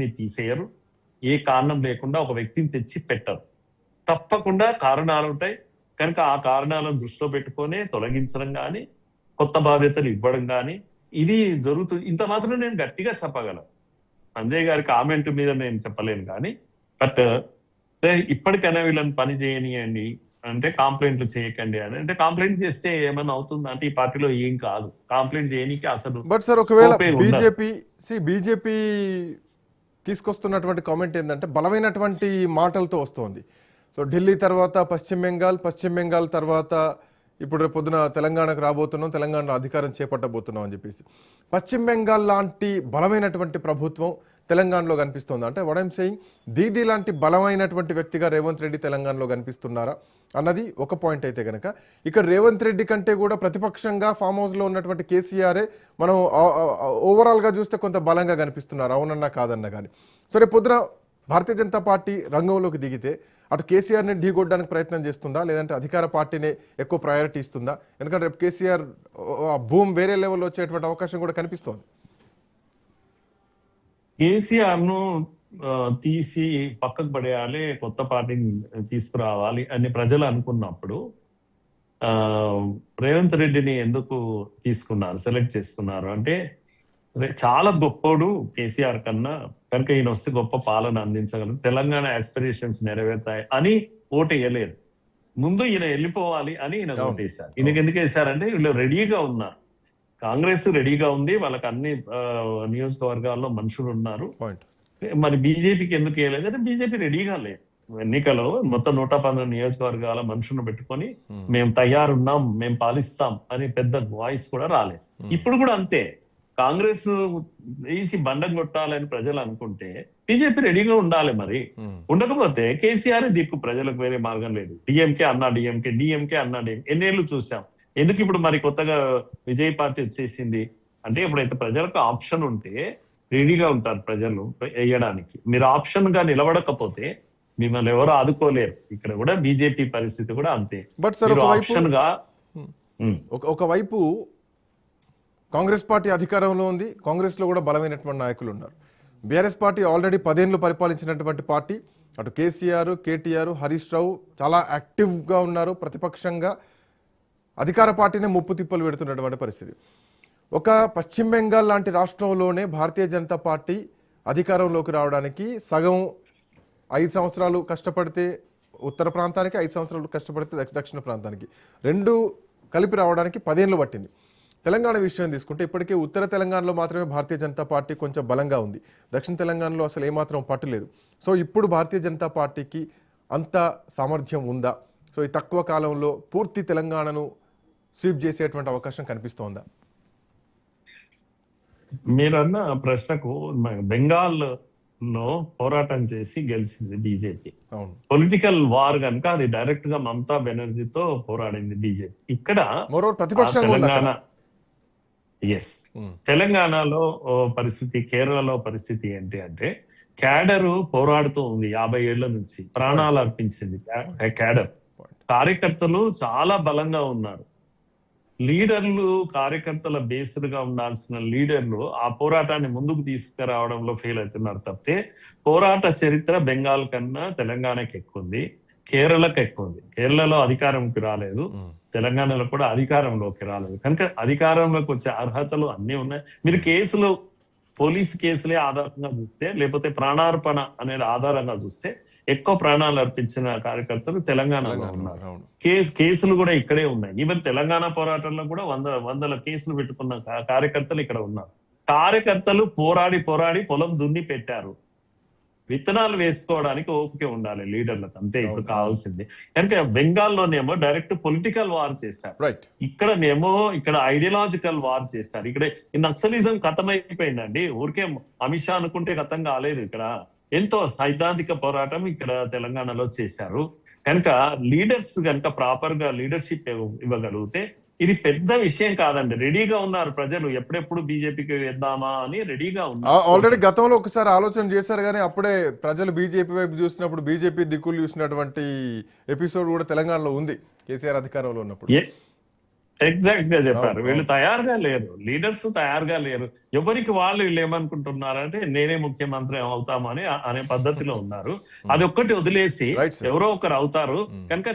వ్యక్తిని తీసేయరు. ఏ కారణం లేకుండా ఒక వ్యక్తిని తెచ్చి పెట్టరు. తప్పకుండా కారణాలు ఉంటాయి. కనుక ఆ కారణాలను దృష్టిలో పెట్టుకొని తొలగించడం గాని, కొత్త బాధ్యతలు ఇవ్వడం గాని ఇది జరుగుతుంది. ఇంత మాత్రం నేను గట్టిగా చెప్పగలను. సంజయ్ గారి కామెంట్ మీద నేను చెప్పలేను కానీ, బట్ ఇప్పటికైనా వీళ్ళని పని చేయనియండి, అంటే కంప్లైంట్లు చేయకండి అని. అంటే కంప్లైంట్ చేస్తే ఏమైనా అవుతుందా అంటే ఈ పార్టీలో ఏం కాదు. కంప్లైంట్ చేయనీకి అసలు బట్ సార్ ఒకవేళ స్కోపే ఉండదు. బీజేపీ తీసుకొస్తున్నటువంటి కామెంట్ ఏంటంటే బలమైనటువంటి మాటలతో వస్తోంది. సో ఢిల్లీ తర్వాత పశ్చిమ బెంగాల్ తర్వాత ఇప్పుడు రేపు పొద్దున తెలంగాణకు రాబోతున్నాం, తెలంగాణలో అధికారం చేపట్టబోతున్నాం అని చెప్పేసి. పశ్చిమ బెంగాల్ లాంటి బలమైనటువంటి ప్రభుత్వం తెలంగాణలో కనిపిస్తుంది. అంటే వాట్ ఐమ్ సేయింగ్, దీదీ లాంటి బలమైనటువంటి వ్యక్తిగా రేవంత్ రెడ్డి తెలంగాణలో కనిపిస్తున్నారా అన్నది ఒక పాయింట్. అయితే కనుక ఇక్కడ రేవంత్ రెడ్డి కంటే కూడా ప్రతిపక్షంగా ఫామ్ హౌస్లో ఉన్నటువంటి కేసీఆరే మనం ఓవరాల్గా చూస్తే కొంత బలంగా కనిపిస్తున్నారు, అవునన్నా కాదన్నా కానీ. సరే పొద్దున భారతీయ జనతా పార్టీ రంగంలోకి దిగితే అటు కేసీఆర్ని ఢీకొట్టడానికి ప్రయత్నం చేస్తుందా, లేదంటే అధికార పార్టీనే ఎక్కువ ప్రయారిటీ ఇస్తుందా? ఎందుకంటే రేపు కేసీఆర్ భూమి వేరే లెవెల్లో వచ్చేటువంటి అవకాశం కూడా కనిపిస్తోంది. కేసీఆర్ ను తీసి పక్కకు పడేయాలి, కొత్త పార్టీని తీసుకురావాలి అని ప్రజలు అనుకున్నప్పుడు రేవంత్ రెడ్డిని ఎందుకు తీసుకున్నారు, సెలెక్ట్ చేసుకున్నారు అంటే చాలా గొప్పోడు కేసీఆర్ కన్నా, కనుక ఈయన వస్తే గొప్ప పాలన అందించగలరు, తెలంగాణ ఆస్పిరేషన్స్ నెరవేరుతాయి అని ఓటేయలేదు. ముందు ఈయన వెళ్ళిపోవాలి అని ఈయన ఓటేశారు. ఈయనకి ఎందుకు వేశారంటే వీళ్ళు రెడీగా ఉన్నారు, కాంగ్రెస్ రెడీగా ఉంది, వాళ్ళకి అన్ని నియోజకవర్గాల్లో మనుషులు ఉన్నారు. మరి బీజేపీకి ఎందుకు వేయలేదు అంటే బీజేపీ రెడీగా లేదు. ఎన్నికలో మొత్తం 119 నియోజకవర్గాల మనుషులను పెట్టుకొని మేము తయారున్నాం, మేము పాలిస్తాం అని పెద్ద వాయిస్ కూడా రాలేదు. ఇప్పుడు కూడా అంతే, కాంగ్రెస్ వేసి బండం కొట్టాలని ప్రజలు అనుకుంటే బీజేపీ రెడీగా ఉండాలి. మరి ఉండకపోతే కేసీఆర్ దిక్కు, ప్రజలకు వేరే మార్గం లేదు. డిఎంకే అన్నా డిఎంకే అన్నా డిఎంకే ఎన్నేళ్లు చూసాం. ఎందుకు ఇప్పుడు మరి కొత్తగా విజయ్ పార్టీ వచ్చేసింది అంటే ఎప్పుడైతే ప్రజలకు ఆప్షన్ ఉంటే రెడీగా ఉంటారు ప్రజలు వేయడానికి. మీరు ఆప్షన్ గా నిలబడకపోతే మిమ్మల్ని ఎవరు ఆదుకోలేరు. ఇక్కడ కూడా బీజేపీ పరిస్థితి కూడా అంతే. బట్ సార్ ఒకవైపు కాంగ్రెస్ పార్టీ అధికారంలో ఉంది, కాంగ్రెస్ లో కూడా బలమైనటువంటి నాయకులు ఉన్నారు. బీఆర్ఎస్ పార్టీ ఆల్రెడీ 10 ఏళ్ళు పరిపాలించినటువంటి పార్టీ. అటు కేసీఆర్, కేటీఆర్, హరీష్ రావు చాలా యాక్టివ్గా ఉన్నారు, ప్రతిపక్షంగా అధికార పార్టీనే ముప్పు తిప్పలు పెడుతున్నటువంటి పరిస్థితి. ఒక పశ్చిమ బెంగాల్ లాంటి రాష్ట్రంలోనే భారతీయ జనతా పార్టీ అధికారంలోకి రావడానికి సగం 5 సంవత్సరాలు కష్టపడితే ఉత్తర ప్రాంతానికి, 5 సంవత్సరాలు కష్టపడితే దక్షిణ ప్రాంతానికి, రెండు కలిపి రావడానికి 10 ఏళ్ళు పట్టింది. తెలంగాణ విషయం తీసుకుంటే ఇప్పటికే ఉత్తర తెలంగాణలో మాత్రమే భారతీయ జనతా పార్టీ కొంచెం బలంగా ఉంది, దక్షిణ తెలంగాణలో అసలు ఏమాత్రం పట్టులేదు. సో ఇప్పుడు భారతీయ జనతా పార్టీకి అంత సామర్థ్యం ఉందా? సో ఈ తక్కువ కాలంలో పూర్తి తెలంగాణను స్వీప్ చేసేటువంటి అవకాశం కనిపిస్తోందా? మీరన్న ప్రశ్నకు బెంగాల్ లో పోరాటం చేసి గెలిచింది బీజేపీ. పొలిటికల్ వార్ కనుక అది డైరెక్ట్ గా మమతా బెనర్జీతో పోరాడింది బీజేపీ. ఇక్కడ తెలంగాణ తెలంగాణలో పరిస్థితి, కేరళలో పరిస్థితి ఏంటి అంటే క్యాడరు పోరాడుతూ ఉంది 50 ఏళ్ల నుంచి, ప్రాణాలు అర్పించింది క్యాడర్. కార్యకర్తలు చాలా బలంగా ఉన్నారు. లీడర్లు, కార్యకర్తల బేస్డ్ గా ఉండాల్సిన లీడర్లు ఆ పోరాటాన్ని ముందుకు తీసుకురావడంలో ఫెయిల్ అవుతున్నారు తప్పితే పోరాట చరిత్ర బెంగాల్ కన్నా తెలంగాణకి ఎక్కువ ఉంది, కేరళకు ఎక్కువ ఉంది. కేరళలో అధికారంకి రాలేదు, తెలంగాణలో కూడా అధికారంలోకి రాలేదు. కనుక అధికారంలోకి వచ్చే అర్హతలు అన్ని ఉన్నాయి. మీరు కేసులు, పోలీసు కేసులే ఆధారంగా చూస్తే, లేకపోతే ప్రాణార్పణ అనేది ఆధారంగా చూస్తే ఎక్కువ ప్రాణాలు అర్పించిన కార్యకర్తలు తెలంగాణలో ఉన్నారు. కేసులు కూడా ఇక్కడే ఉన్నాయి. ఈవెన్ తెలంగాణ పోరాటంలో కూడా వందల కేసులు పెట్టుకున్న కార్యకర్తలు ఇక్కడ ఉన్నారు. కార్యకర్తలు పోరాడి పొలం దున్ని పెట్టారు. విత్తనాలు వేసుకోవడానికి ఓపిక ఉండాలి లీడర్లకు, అంతే ఇప్పుడు కావాల్సింది. కనుక బెంగాల్లోనేమో డైరెక్ట్ పొలిటికల్ వార్ చేశారు, ఇక్కడ ఐడియాలజికల్ వార్ చేశారు. ఇక్కడ నక్సలిజం ఖతమైపోయిందండి. ఊరికే అమిత్ షా అనుకుంటే ఖతం కాలేదు. ఇక్కడ ఎంతో సైద్ధాంతిక పోరాటం ఇక్కడ తెలంగాణలో చేశారు. కనుక లీడర్స్ కనుక ప్రాపర్ గా లీడర్షిప్ ఇవ్వగలిగితే ఇది పెద్ద విషయం కాదండి. రెడీగా ఉన్నారు ప్రజలు, ఎప్పుడెప్పుడు బీజేపీకి వేద్దామా అని రెడీగా ఉన్నారు. ఆల్రెడీ గతంలో ఒకసారి ఆలోచన చేశారు, కానీ అప్పుడే ప్రజలు బీజేపీ వైపు చూసినప్పుడు బీజేపీ దిక్కులు చూసినటువంటి ఎపిసోడ్ కూడా తెలంగాణలో ఉంది కేసీఆర్ అధికారంలో ఉన్నప్పుడు. ఎగ్జాక్ట్ గా చెప్పారు. అవును, వీళ్ళు అవును. తయారుగా లేరు, లీడర్స్ తయారుగా లేరు. ఎవరికి వాళ్ళు వీళ్ళు ఏమనుకుంటున్నారంటే నేనే ముఖ్యమంత్రి అవుతామని అనే పద్ధతిలో ఉన్నారు. అది ఒక్కటి వదిలేసి రైట్ సార్. ఎవరో ఒకరు అవుతారు కనుక